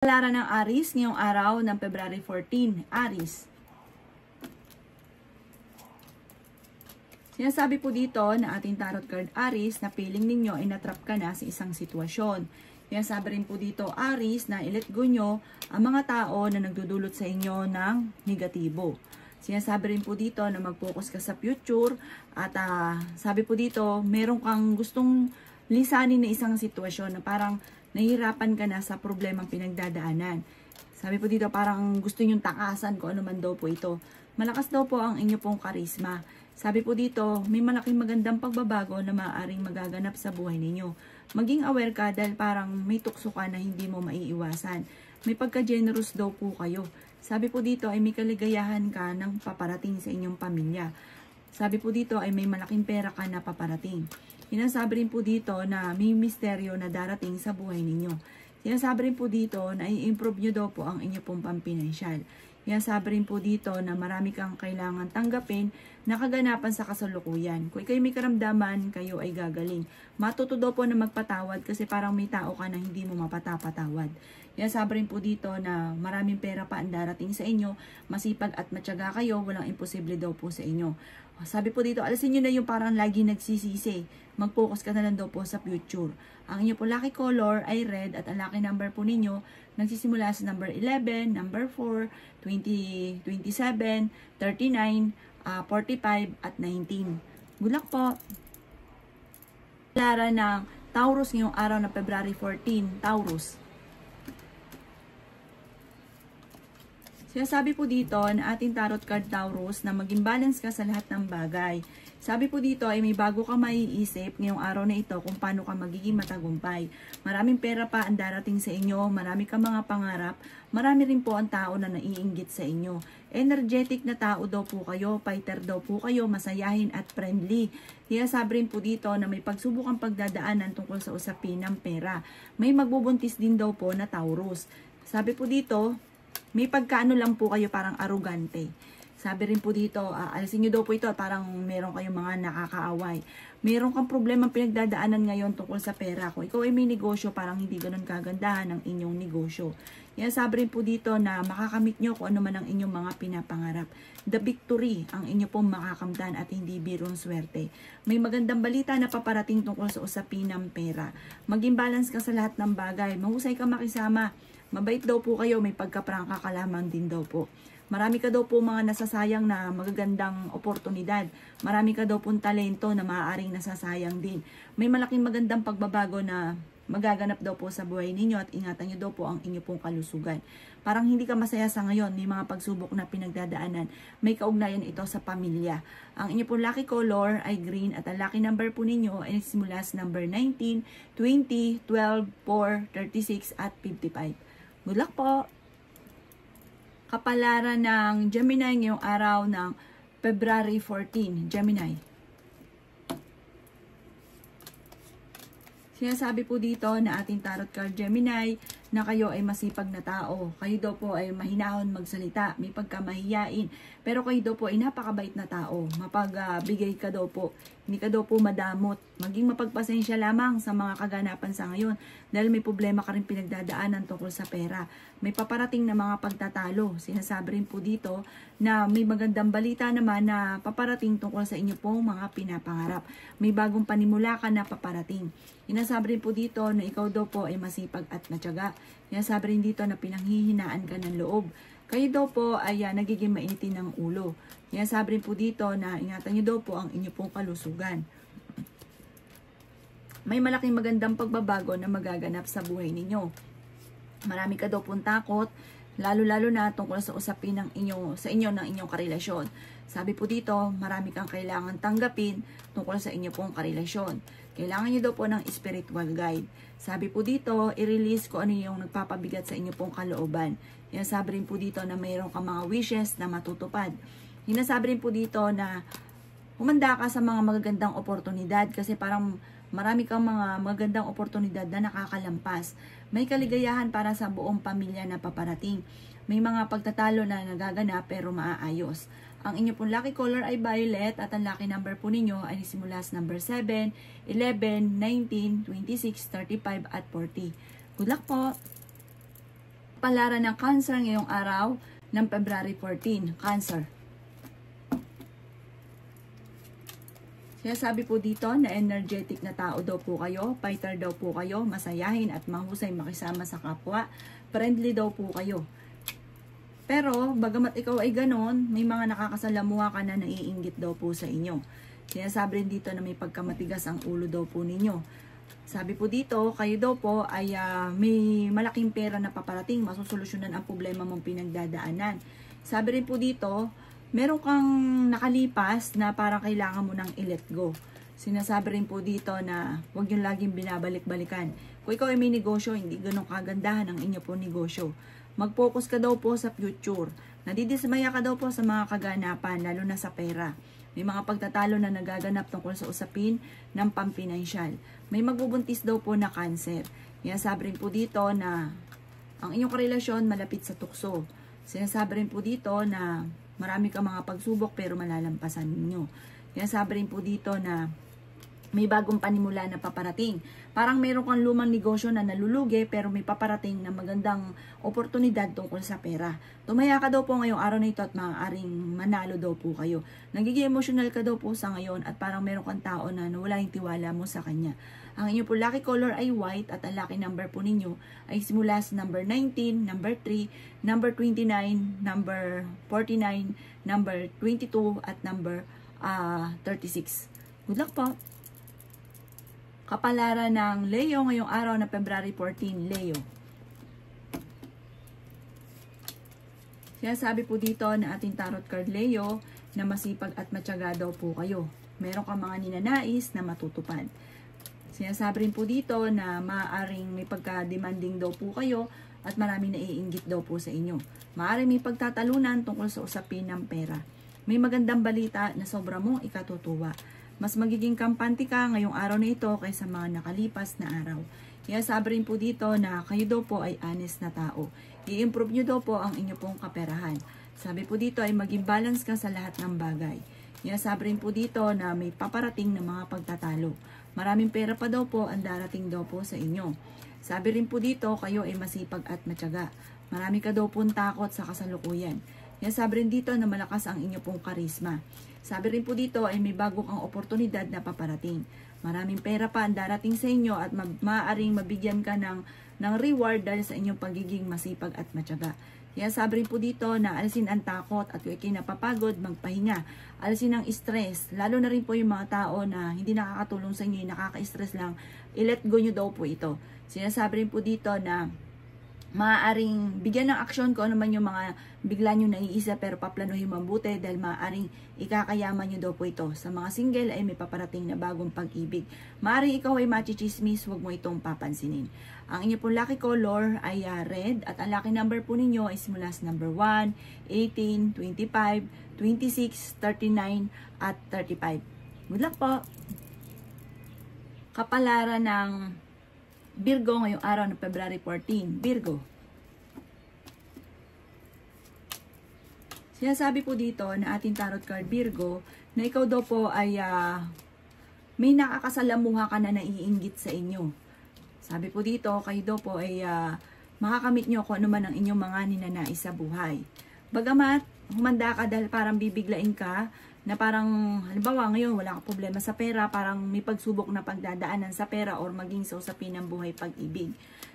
Kapalaran ng Aries ngayong araw ng February 14. Aries. Sinasabi po dito na ating tarot card Aries na feeling ninyo ay natrap ka na sa isang sitwasyon. Sinasabi rin po dito Aries na i-let go nyo ang mga tao na nagdudulot sa inyo ng negatibo. Sinasabi rin po dito na mag-focus ka sa future at sabi po dito meron kang gustong lisanin na isang sitwasyon na parang nahihirapan ka na sa problemang pinagdadaanan. Sabi po dito parang gusto nyong takasan kung ano man daw po ito. Malakas daw po ang inyo pong karisma. Sabi po dito may malaking magandang pagbabago na maaaring magaganap sa buhay ninyo. Maging aware ka dahil parang may tukso ka na hindi mo maiiwasan. May pagka-generous daw po kayo. Sabi po dito ay may kaligayahan ka ng paparating sa inyong pamilya. Sabi po dito ay may malaking pera ka na paparating. Sinasabi rin po dito na may misteryo na darating sa buhay ninyo. Sinasabi rin po dito na i-improve nyo daw po ang inyo pong pampinansyal. Sinasabi rin po dito na marami kang kailangan tanggapin na kaganapan sa kasalukuyan. Kung kayo may karamdaman, kayo ay gagaling. Matuto daw po na magpatawad kasi parang may tao ka na hindi mo mapatapatawad. Sinasabi rin po dito na maraming pera pa ang darating sa inyo, masipag at matyaga kayo, walang imposible daw po sa inyo. Sabi po dito, alasin nyo na yung parang lagi nagsisisi. Mag-focus ka na lang daw po sa future. Ang inyo po lucky color ay red at ang lucky number po ninyo nagsisimula sa number 11, number 4, 20, 27, 39, 45 at 19. Good luck po! Lara ng Taurus ngayong araw ng February 14. Taurus. Sinasabi po dito na ating tarot card Taurus na maging balance ka sa lahat ng bagay. Sabi po dito ay may bago ka maiisip ngayong araw na ito kung paano ka magiging matagumpay. Maraming pera pa ang darating sa inyo, marami ka mga pangarap, marami rin po ang tao na naiinggit sa inyo. Energetic na tao daw po kayo, fighter daw po kayo, masayahin at friendly. Sinasabi rin po dito na may pagsubok ang pagdadaanan tungkol sa usapin ng pera. May magbubuntis din daw po na Taurus. Sabi po dito, may pagkaano lang po kayo parang arugante. Sabi rin po dito, alisin nyo daw po ito, parang meron kayong mga nakakaaway. Meron kang problema pinagdadaanan ngayon tungkol sa pera. Kung ikaw ay may negosyo, parang hindi ganun kagandahan ang inyong negosyo. Yan, sabi rin po dito na makakamit nyo kung ano man ang inyong mga pinapangarap. The victory ang inyo pong makakamtan at hindi birong swerte. May magandang balita na paparating tungkol sa usapin ng pera. Maging balance ka sa lahat ng bagay. Mahusay ka makisama. Mabait daw po kayo, may pagkaprangka ka lamang din daw po. Marami ka daw po mga nasasayang na magagandang oportunidad. Marami ka daw pong talento na maaaring nasasayang din. May malaking magandang pagbabago na magaganap daw po sa buhay ninyo at ingatan nyo daw po ang inyo pong kalusugan. Parang hindi ka masaya sa ngayon, may mga pagsubok na pinagdadaanan. May kaugnayan ito sa pamilya. Ang inyo pong lucky color ay green at ang lucky number po ninyo ay nagsimula sa number 19, 20, 12, 4, 36 at 55. Good luck po! Kapalaran ng Gemini ngayong araw ng February 14. Gemini. Sinasabi po dito na ating tarot card Gemini na kayo ay masipag na tao. Kayo daw po ay mahinahon magsalita, may pagkamahiyain. Pero kayo daw po ay napakabait na tao. Mapagbigay ka daw po. Hindi ka daw po madamot. Maging mapagpasensya lamang sa mga kaganapan sa ngayon. Dahil may problema ka rin pinagdadaanan tungkol sa pera. May paparating na mga pagtatalo. Sinasabi rin po dito na may magandang balita naman na paparating tungkol sa inyo pong mga pinapangarap. May bagong panimula ka na paparating. Sinasabi rin po dito na ikaw daw po ay masipag at matyaga. Sinasabi rin dito na pinanghihinaan ka ng loob. Kayo daw po ay nagiging mainitin ng ulo. Sinasabi rin po dito na ingatan nyo daw po ang inyo pong kalusugan. May malaking magandang pagbabago na magaganap sa buhay ninyo. Marami ka daw pong takot, lalo-lalo na tungkol sa usapin ng sa inyo ng inyong karelasyon. Sabi po dito, marami kang kailangan tanggapin tungkol sa inyo pong karelasyon. Kailangan nyo daw po ng spiritual guide. Sabi po dito, i-release kung ano yung nagpapabigat sa inyo pong kalooban. Sinasabi rin po dito na mayroon kang mga wishes na matutupad. Sinasabi rin po dito na humanda ka sa mga magagandang oportunidad kasi parang marami kang mga magandang oportunidad na nakakalampas. May kaligayahan para sa buong pamilya na paparating. May mga pagtatalo na nagaganap pero maaayos. Ang inyo pong lucky color ay violet at ang lucky number po ninyo ay simula sa number 7, 11, 19, 26, 35 at 40. Good luck po! Palaran ng Cancer ngayong araw ng February 14. Cancer. Sinasabi po dito na energetic na tao daw po kayo, fighter daw po kayo, masayahin at mahusay makisama sa kapwa, friendly daw po kayo. Pero, bagamat ikaw ay ganon, may mga nakakasalamuha ka na naiinggit daw po sa inyo. Sinasabi rin dito na may pagkamatigas ang ulo daw po ninyo. Sabi po dito, kayo daw po ay may malaking pera na paparating, masusolusyonan ang problema mong pinagdadaanan. Sabi rin po dito, meron kang nakalipas na parang kailangan mo nang i-let go. Sinasabi rin po dito na huwag yung laging binabalik-balikan. Kung ikaw ay may negosyo, hindi ganun kagandahan ang inyo po negosyo. Mag-focus ka daw po sa future. Nadidismaya ka daw po sa mga kaganapan, lalo na sa pera. May mga pagtatalo na nagaganap tungkol sa usapin ng pampinansyal. May magbubuntis daw po na cancer. Sinasabi rin po dito na ang inyong karelasyon malapit sa tukso. Sinasabi rin po dito na marami kang mga pagsubok pero malalampasan ninyo. Sinasabi rin po dito na may bagong panimula na paparating. Parang meron kang lumang negosyo na nalulugi pero may paparating na magandang oportunidad tungkol sa pera. Tumaya ka daw po ngayong araw na ito at maaaring manalo daw po kayo. Nagiging emotional ka daw po sa ngayon at parang meron kang tao na nawala yung tiwala mo sa kanya. Ang inyong po lucky color ay white at ang lucky number po ninyo ay simula sa number 19, number 3, number 29, number 49, number 22 at number 36. Good luck po! Kapalaran ng Leo ngayong araw na February 14, Leo. Sinasabi po dito na ating tarot card Leo na masipag at matyaga daw po kayo. Meron kang mga ninanais na matutupad. Sinasabi rin po dito na maaaring may pagka-demanding daw po kayo at maraming naiinggit daw po sa inyo. Maaaring may pagtatalunan tungkol sa usapin ng pera. May magandang balita na sobra mong ikatutuwa. Mas magiging kampante ka ngayong araw na ito kaysa mga nakalipas na araw. Kaya sabi rin po dito na kayo daw po ay honest na tao. I-improve nyo daw po ang inyo pong kaperahan. Sabi po dito ay maging balance ka sa lahat ng bagay. Kaya sabi rin po dito na may paparating na mga pagtatalo. Maraming pera pa daw po ang darating daw po sa inyo. Sabi rin po dito kayo ay masipag at matyaga. Marami ka daw pong takot sa kasalukuyan. Kaya sabi rin dito na malakas ang inyo pong karisma. Sabi rin po dito ay may bago kang oportunidad na paparating. Maraming pera pa ang darating sa inyo at maaaring mabigyan ka ng reward dahil sa inyong pagiging masipag at matyaga. Kaya sabi rin po dito na alisin ang takot at kung ikay napapagod, magpahinga. Alisin ang stress, lalo na rin po yung mga tao na hindi nakakatulong sa inyo, nakaka-stress lang. I-let go nyo daw po ito. Sinasabi rin po dito na maaaring bigyan ng aksyon kung ano man yung mga bigla nyo naiisa pero paplanuhin mabuti dahil maaaring ikakayaman nyo daw po ito. Sa mga single ay may paparating na bagong pag-ibig. Maaaring ikaw ay machichismis, huwag mo itong papansinin. Ang inyo pong lucky color ay red at ang lucky number po ninyo ay simula sa number 1, 18, 25, 26, 39 at 35. Good luck po! Kapalaran ng Virgo ngayong araw ng February 14. Virgo. Sinasabi po dito na ating tarot card Virgo na ikaw daw po ay may nakakasalamuha ka na naiinggit sa inyo. Sabi po dito, kayo daw po ay makakamit nyo kung ano man ang inyong mga ninanais sa buhay. Bagamat humanda ka dahil parang bibiglain ka na parang, halimbawa ngayon wala ka problema sa pera, parang may pagsubok na pagdadaanan sa pera or maging sa usapin ng buhay pag-ibig.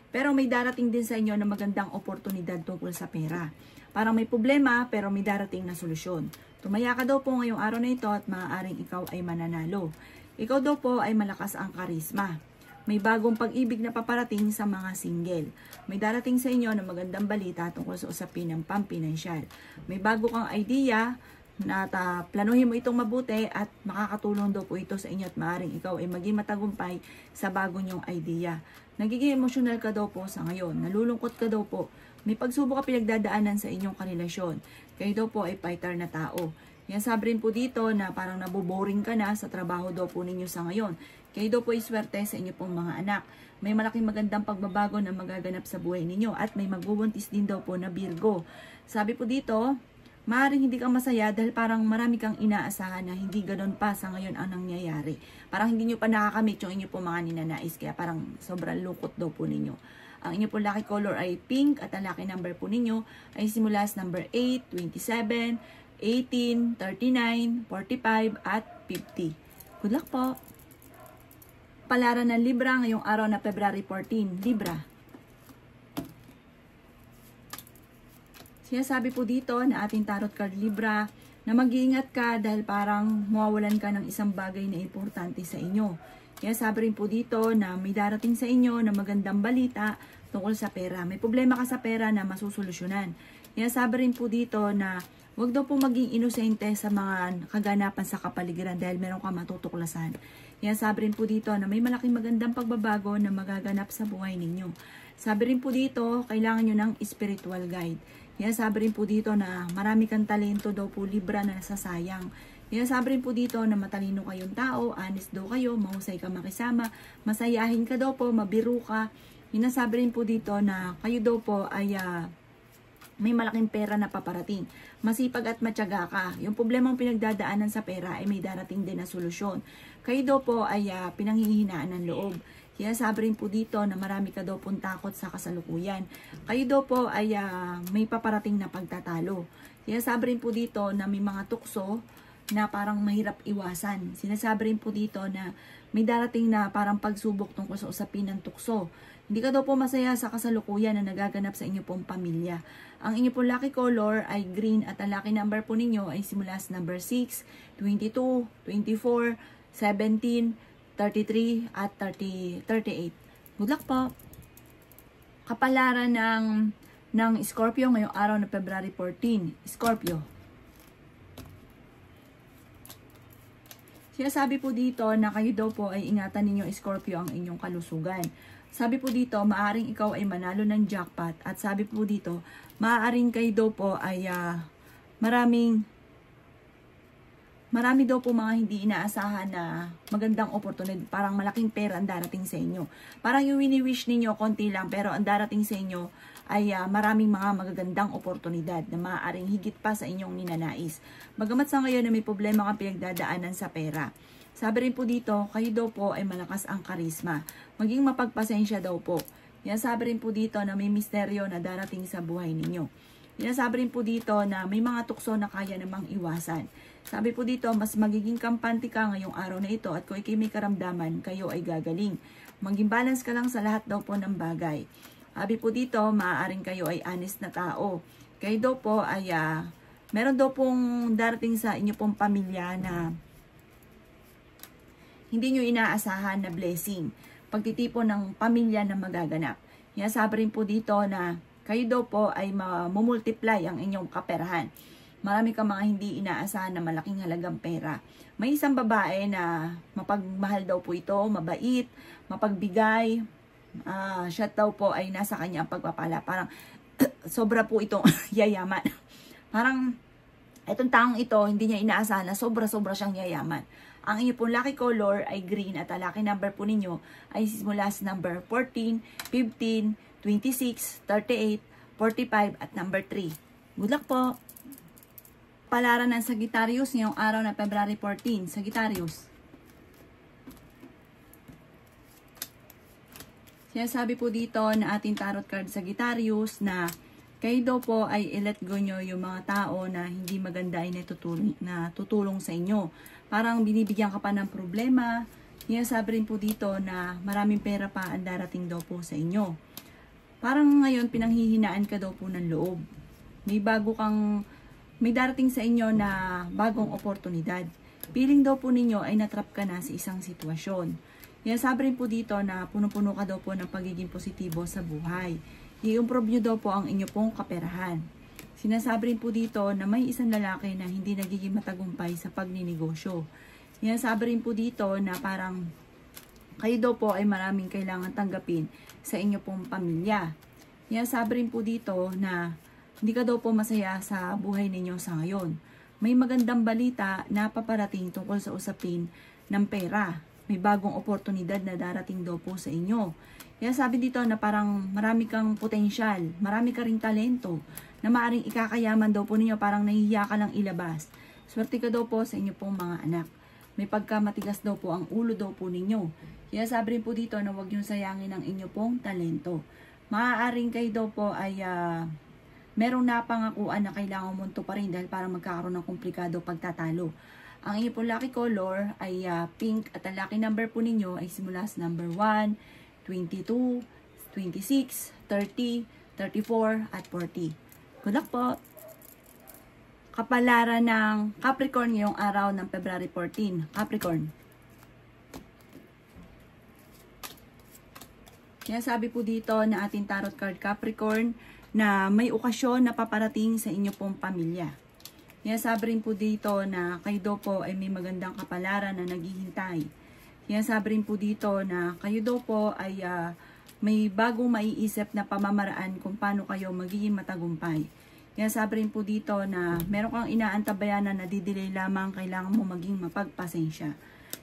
Pero may darating din sa inyo na magandang oportunidad tungkol sa pera. Parang may problema pero may darating na solusyon. Tumaya ka daw po ngayong araw na ito at maaaring ikaw ay mananalo. Ikaw daw po ay malakas ang karisma. May bagong pag-ibig na paparating sa mga single. May darating sa inyo na magandang balita tungkol sa usapin ng pampinansyal. May bago kang idea na planuhin mo itong mabuti at makakatulong daw po ito sa inyo at maaaring ikaw ay maging matagumpay sa bago nyong idea. Nagiging emosyonal ka daw po sa ngayon. Nalulungkot ka daw po. May pagsubok ka pinagdadaanan sa inyong karelasyon. Kayo daw po ay fighter na tao. Yan sabi rin po dito na parang naboboring ka na sa trabaho daw po ninyo sa ngayon. Kayo daw po ay swerte sa inyo pong mga anak. May malaking magandang pagbabago na magaganap sa buhay ninyo at may magbubuntis din daw po na Virgo. Sabi po dito, maaaring hindi kang masaya dahil parang marami kang inaasahan na hindi ganon pa sa ngayon ang nangyayari. Parang hindi nyo pa nakakamit yung inyo po mga ninanais kaya parang sobrang lungkot daw po ninyo. Ang inyo po lucky color ay pink at ang lucky number po ninyo ay simula sa number 8, 27, 18, 39, 45 at 50. Good luck po! Palaran ng Libra ngayong araw na February 14. Libra. Sinasabi po dito na ating tarot card Libra na mag-iingat ka dahil parang mawawalan ka ng isang bagay na importante sa inyo. Kaya sabi rin po dito na may darating sa inyo na magandang balita tungkol sa pera. May problema ka sa pera na masusolusyonan. Kaya sabi rin po dito na huwag daw po maging inosente sa mga kaganapan sa kapaligiran dahil meron ka matutuklasan. Kaya sabi rin po dito na may malaking magandang pagbabago na magaganap sa buhay ninyo. Sabi rin po dito, kailangan nyo ng spiritual guide. Kaya sabi rin po dito na marami kang talento daw po Libra na nasasayang. Kaya sabi rin po dito na matalino kayong tao, honest daw kayo, mahusay ka makisama, masayahin ka daw po, mabiru ka. Sinasabi rin po dito na kayo daw po ay may malaking pera na paparating. Masipag at matyaga ka. Yung problemang pinagdadaanan sa pera ay may darating din na solusyon. Kayo daw po ay pinanghihinaan ng loob. Kaya sabi rin po dito na marami ka daw pong takot sa kasalukuyan. Kayo daw po ay may paparating na pagtatalo. Kaya sabi rin po dito na may mga tukso na parang mahirap iwasan. Sinasabi rin po dito na may darating na parang pagsubok tungkol sa usapin ng tukso. Hindi ka daw po masaya sa kasalukuyan na nagaganap sa inyo pong pamilya. Ang inyo pong lucky color ay green at ang lucky number po ninyo ay simula sa number 6, 22, 24, 17, 33 at 38. Good luck po! Kapalaran ng Scorpio ngayong araw na February 14. Scorpio. Sinasabi po dito na kayo daw po ay ingatan ninyo Scorpio ang inyong kalusugan. Sabi po dito, maaaring ikaw ay manalo ng jackpot. At sabi po dito, maaaring kayo daw po ay marami daw po mga hindi inaasahan na magandang oportunidad. Parang malaking pera ang darating sa inyo. Parang yung wini-wish ninyo, konti lang, pero ang darating sa inyo ay maraming mga magagandang oportunidad na maaaring higit pa sa inyong ninanais. Bagamat sa ngayon na may problema kang pinagdadaanan sa pera. Sabi rin po dito, kayo daw po ay malakas ang karisma. Maging mapagpasensya daw po. Yan sabi rin po dito na may misteryo na darating sa buhay ninyo. Sinasabi rin po dito na may mga tukso na kaya namang iwasan. Sabi po dito, mas magiging kampante ka ngayong araw na ito at kung ikay may karamdaman, kayo ay gagaling. Maging balance ka lang sa lahat daw po ng bagay. Sabi po dito, maaaring kayo ay honest na tao. Kayo daw po ay meron daw pong darating sa inyo pong pamilya na hindi nyo inaasahan na blessing. Pagtitipon ng pamilya na magaganap. Sabi rin po dito na kayo daw po ay mamumultiply ang inyong kaperahan. Marami kang mga hindi inaasahan na malaking halagang pera. May isang babae na mapagmahal daw po ito, mabait, mapagbigay. Siya daw po ay nasa kanya ang pagpapala. Parang sobra po itong yayaman. Parang itong taong ito, hindi niya inaasahan na sobra-sobra siyang yayaman. Ang inyo pong lucky color ay green at ang lucky number po ninyo ay simula sa number 14, 15, 26, 38, 45 at number 3. Good luck po! Palaran ng Sagittarius ngayong araw na February 14. Sagittarius. Sinasabi po dito na ating tarot card Sagittarius na kayo daw po ay i-let go nyo yung mga tao na hindi maganda ay natutulong sa inyo. Parang binibigyan ka pa ng problema. Sinasabi rin po dito na maraming pera pa ang darating daw po sa inyo. Parang ngayon pinanghihinaan ka daw po ng loob. May darating sa inyo na bagong oportunidad. Piling daw po ninyo ay natrap ka na sa isang sitwasyon. Sabi rin po dito na puno-puno ka daw po ng pagiging positibo sa buhay. I-improve nyo daw po ang inyo pong kaperahan. Sinasabi rin po dito na may isang lalaki na hindi nagiging matagumpay sa pagninegosyo. Sinasabi rin po dito na parang kayo daw po ay maraming kailangan tanggapin sa inyo pong pamilya. Sinasabi rin po dito na hindi ka daw po masaya sa buhay ninyo sa ngayon. May magandang balita na paparating tungkol sa usapin ng pera. May bagong oportunidad na darating daw po sa inyo. Kaya sabi dito na parang marami kang potensyal, marami ka ring talento, na maaaring ikakayaman daw po ninyo, parang nahihiya ka lang ilabas. Swerte ka daw po sa inyo pong mga anak. May pagkamatigas daw po ang ulo daw po ninyo. Kaya sabi rin po dito na huwag niyong sayangin ang inyo pong talento. Maaaring kayo daw po ay merong napangakuan na kailangan mong tuparin dahil para magkakaroon ng komplikado pagtatalo. Ang inyong pong lucky color ay pink at ang lucky number po ninyo ay simula sa number 1, 22, 26, 30, 34, at 40. Good luck po! Kapalaran ng Capricorn ngayong araw ng February 14. Capricorn. Kaya sabi po dito na ating tarot card Capricorn na may okasyon na paparating sa inyo pong pamilya. Kaya sabi rin po dito na kayo daw po ay may magandang kapalaran na naghihintay. Kaya sabi rin po dito na kayo daw po ay may bagong maiisip na pamamaraan kung paano kayo magiging matagumpay. Kaya sabi rin po dito na meron kang inaantabayan na nadidelay lamang, kailangan mo maging mapagpasensya.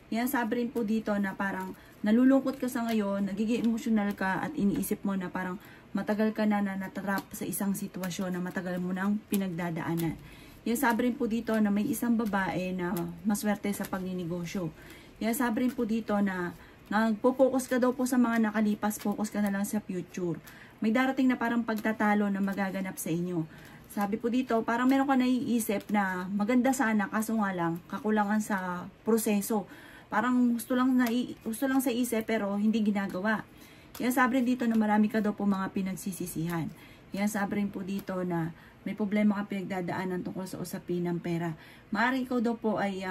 Kaya sabi rin po dito na parang nalulungkot ka sa ngayon, nagiging emotional ka at iniisip mo na parang matagal ka na natrap sa isang sitwasyon na matagal mo nang pinagdadaanan. Kaya sabi rin po dito na may isang babae na maswerte sa pagninegosyo. Kaya sabi rin po dito na nagpo-focus ka daw po sa mga nakalipas, focus ka na lang sa future. May darating na parang pagtatalo na magaganap sa inyo. Sabi po dito, parang meron ka naiisip na maganda sana, kaso nga lang, kakulangan sa proseso. Parang gusto lang sa isip pero hindi ginagawa. Kaya sabi rin dito na marami ka daw po mga pinagsisisihan. Kaya sabi rin po dito na may problema ka pinagdadaanan tungkol sa usapin ng pera. Maaaring ikaw daw po ay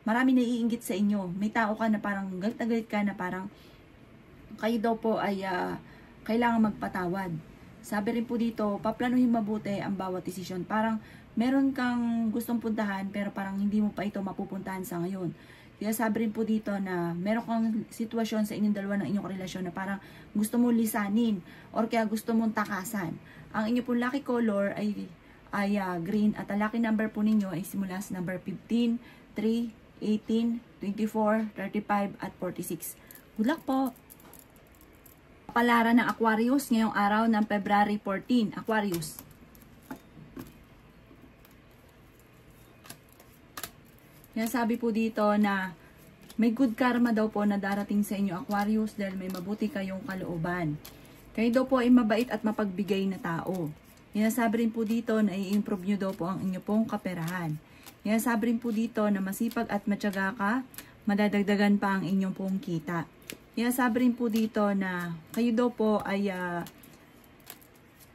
marami naiinggit sa inyo. May tao ka na parang galit na galit ka na parang kayo daw po ay kailangan magpatawad. Sabi rin po dito, paplanuhin mabuti ang bawat desisyon. Parang meron kang gustong puntahan pero parang hindi mo pa ito mapupuntahan sa ngayon. Kaya sabi rin po dito na meron kang sitwasyon sa inyong dalawa ng inyong relasyon na parang gusto mo lisanin or kaya gusto mong takasan. Ang inyong pong lucky color ay green at ang lucky number po ninyo ay simula sa number 15, 3, 18, 24, 35, at 46. Good luck po! Kapalaran ng Aquarius ngayong araw ng February 14. Aquarius. Yan sabi po dito na may good karma daw po na darating sa inyo Aquarius dahil may mabuti kayong kalooban. Kayo daw po ay mabait at mapagbigay na tao. Yan sabi rin po dito na i-improve nyo daw po ang inyo pong kaperahan. Yan sabi rin po dito na masipag at matyaga ka, madadagdagan pa ang inyong pong kita. Yan sabi rin po dito na kayo daw po ay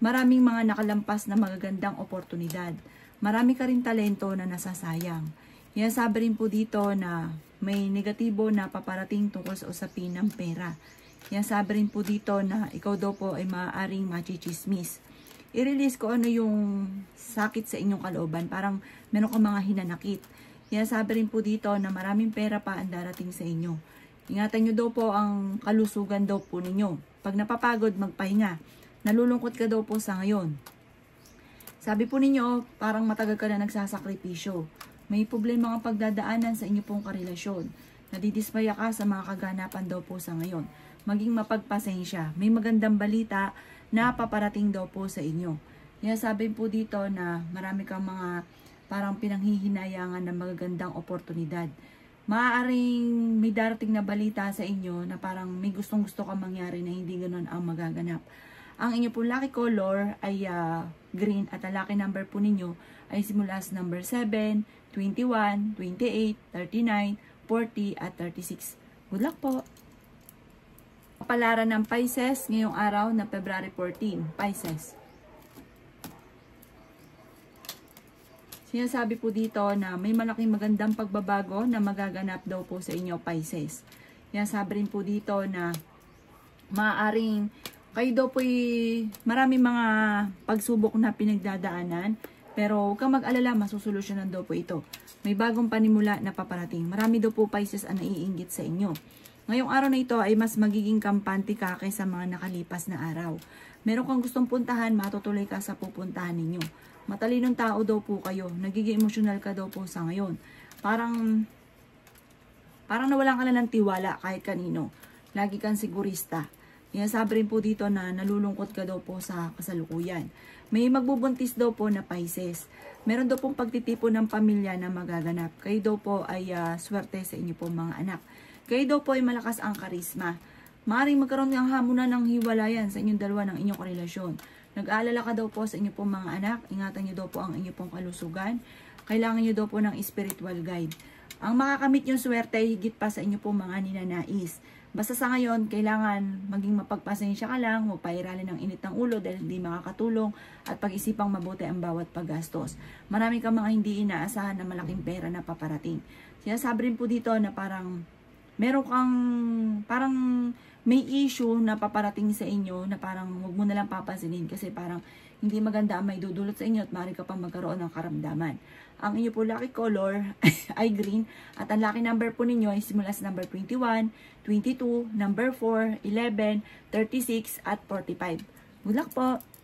maraming mga nakalampas na magagandang oportunidad. Marami ka rin talento na nasasayang. Yan sabi rin po dito na may negatibo na paparating tungkol sa usapin ng pera. Yan sabi rin po dito na ikaw daw po ay maaaring machichismis. I-release ko ano yung sakit sa inyong kalooban. Parang meron kang mga hinanakit. Yan sabi rin po dito na maraming pera pa ang darating sa inyo. Ingatan nyo daw po ang kalusugan daw po ninyo. Pag napapagod, magpahinga. Nalulungkot ka daw po sa ngayon. Sabi po ninyo, parang matagal ka na nagsasakripisyo. May problema kang pagdadaanan sa inyo pong karelasyon. Nadidismaya ka sa mga kaganapan daw po sa ngayon. Maging mapagpasensya. May magandang balita na paparating daw po sa inyo. Kaya sabi po dito na marami kang mga parang pinanghihinayangan na magagandang oportunidad. Maaaring may darating na balita sa inyo na parang may gustong-gusto kang mangyari na hindi ganun ang magaganap. Ang inyo po lucky color ay green at ang lucky number po ninyo ay simula sa number 7, 21, 28, 39, 40, at 36. Good luck po! Kapalaran ng Pisces ngayong araw na February 14. Pisces. Sinasabi po dito na may malaking magandang pagbabago na magaganap daw po sa inyo, Pisces. Sinasabi rin po dito na maaaring kayo daw po maraming mga pagsubok na pinagdadaanan, pero huwag kang mag-alala, masusolusyonan daw po ito. May bagong panimula na paparating. Marami daw po, Pisces, ang naiinggit sa inyo. Ngayong araw na ito ay mas magiging kampante ka kaysa mga nakalipas na araw. Meron kang gustong puntahan, matutuloy ka sa pupuntahan ninyo. Matalinong tao daw po kayo. Nagiging emosyonal ka daw po sa ngayon. Parang nawalan ka na ng tiwala kahit kanino. Lagi kang sigurista. Sabi rin po dito na nalulungkot ka daw po sa kasalukuyan. May magbubuntis daw po na Pisces. Meron daw pong pagtitipon ng pamilya na magaganap. Kayo daw po ay swerte sa inyo pong mga anak. Kayo daw po ay malakas ang karisma. maaaring magkaroon ng hamunan ng hiwalayan sa inyong dalawa ng inyong karelasyon. Nag-aalala ka daw po sa inyo pong mga anak. Ingatan nyo daw po ang inyo pong kalusugan. Kailangan nyo daw po ng spiritual guide. Ang makakamit yung swerte higit pa sa inyo pong mga ninanais. Basta sa ngayon, kailangan maging mapagpasensya ka lang, huwag pairalin ng init ng ulo dahil hindi makakatulong at pag-isipang mabuti ang bawat paggastos. Marami kang mga hindi inaasahan na malaking pera na paparating. Sinasabi rin po dito na parang may issue na paparating sa inyo na parang huwag mo nalang papansinin kasi parang hindi maganda ang may dudulot sa inyo at maaari ka pang magkaroon ng karamdaman. Ang inyo po lucky color ay green at ang lucky number po ninyo ay simula sa number 21, 22, number 4, 11, 36 at 45. Good luck po!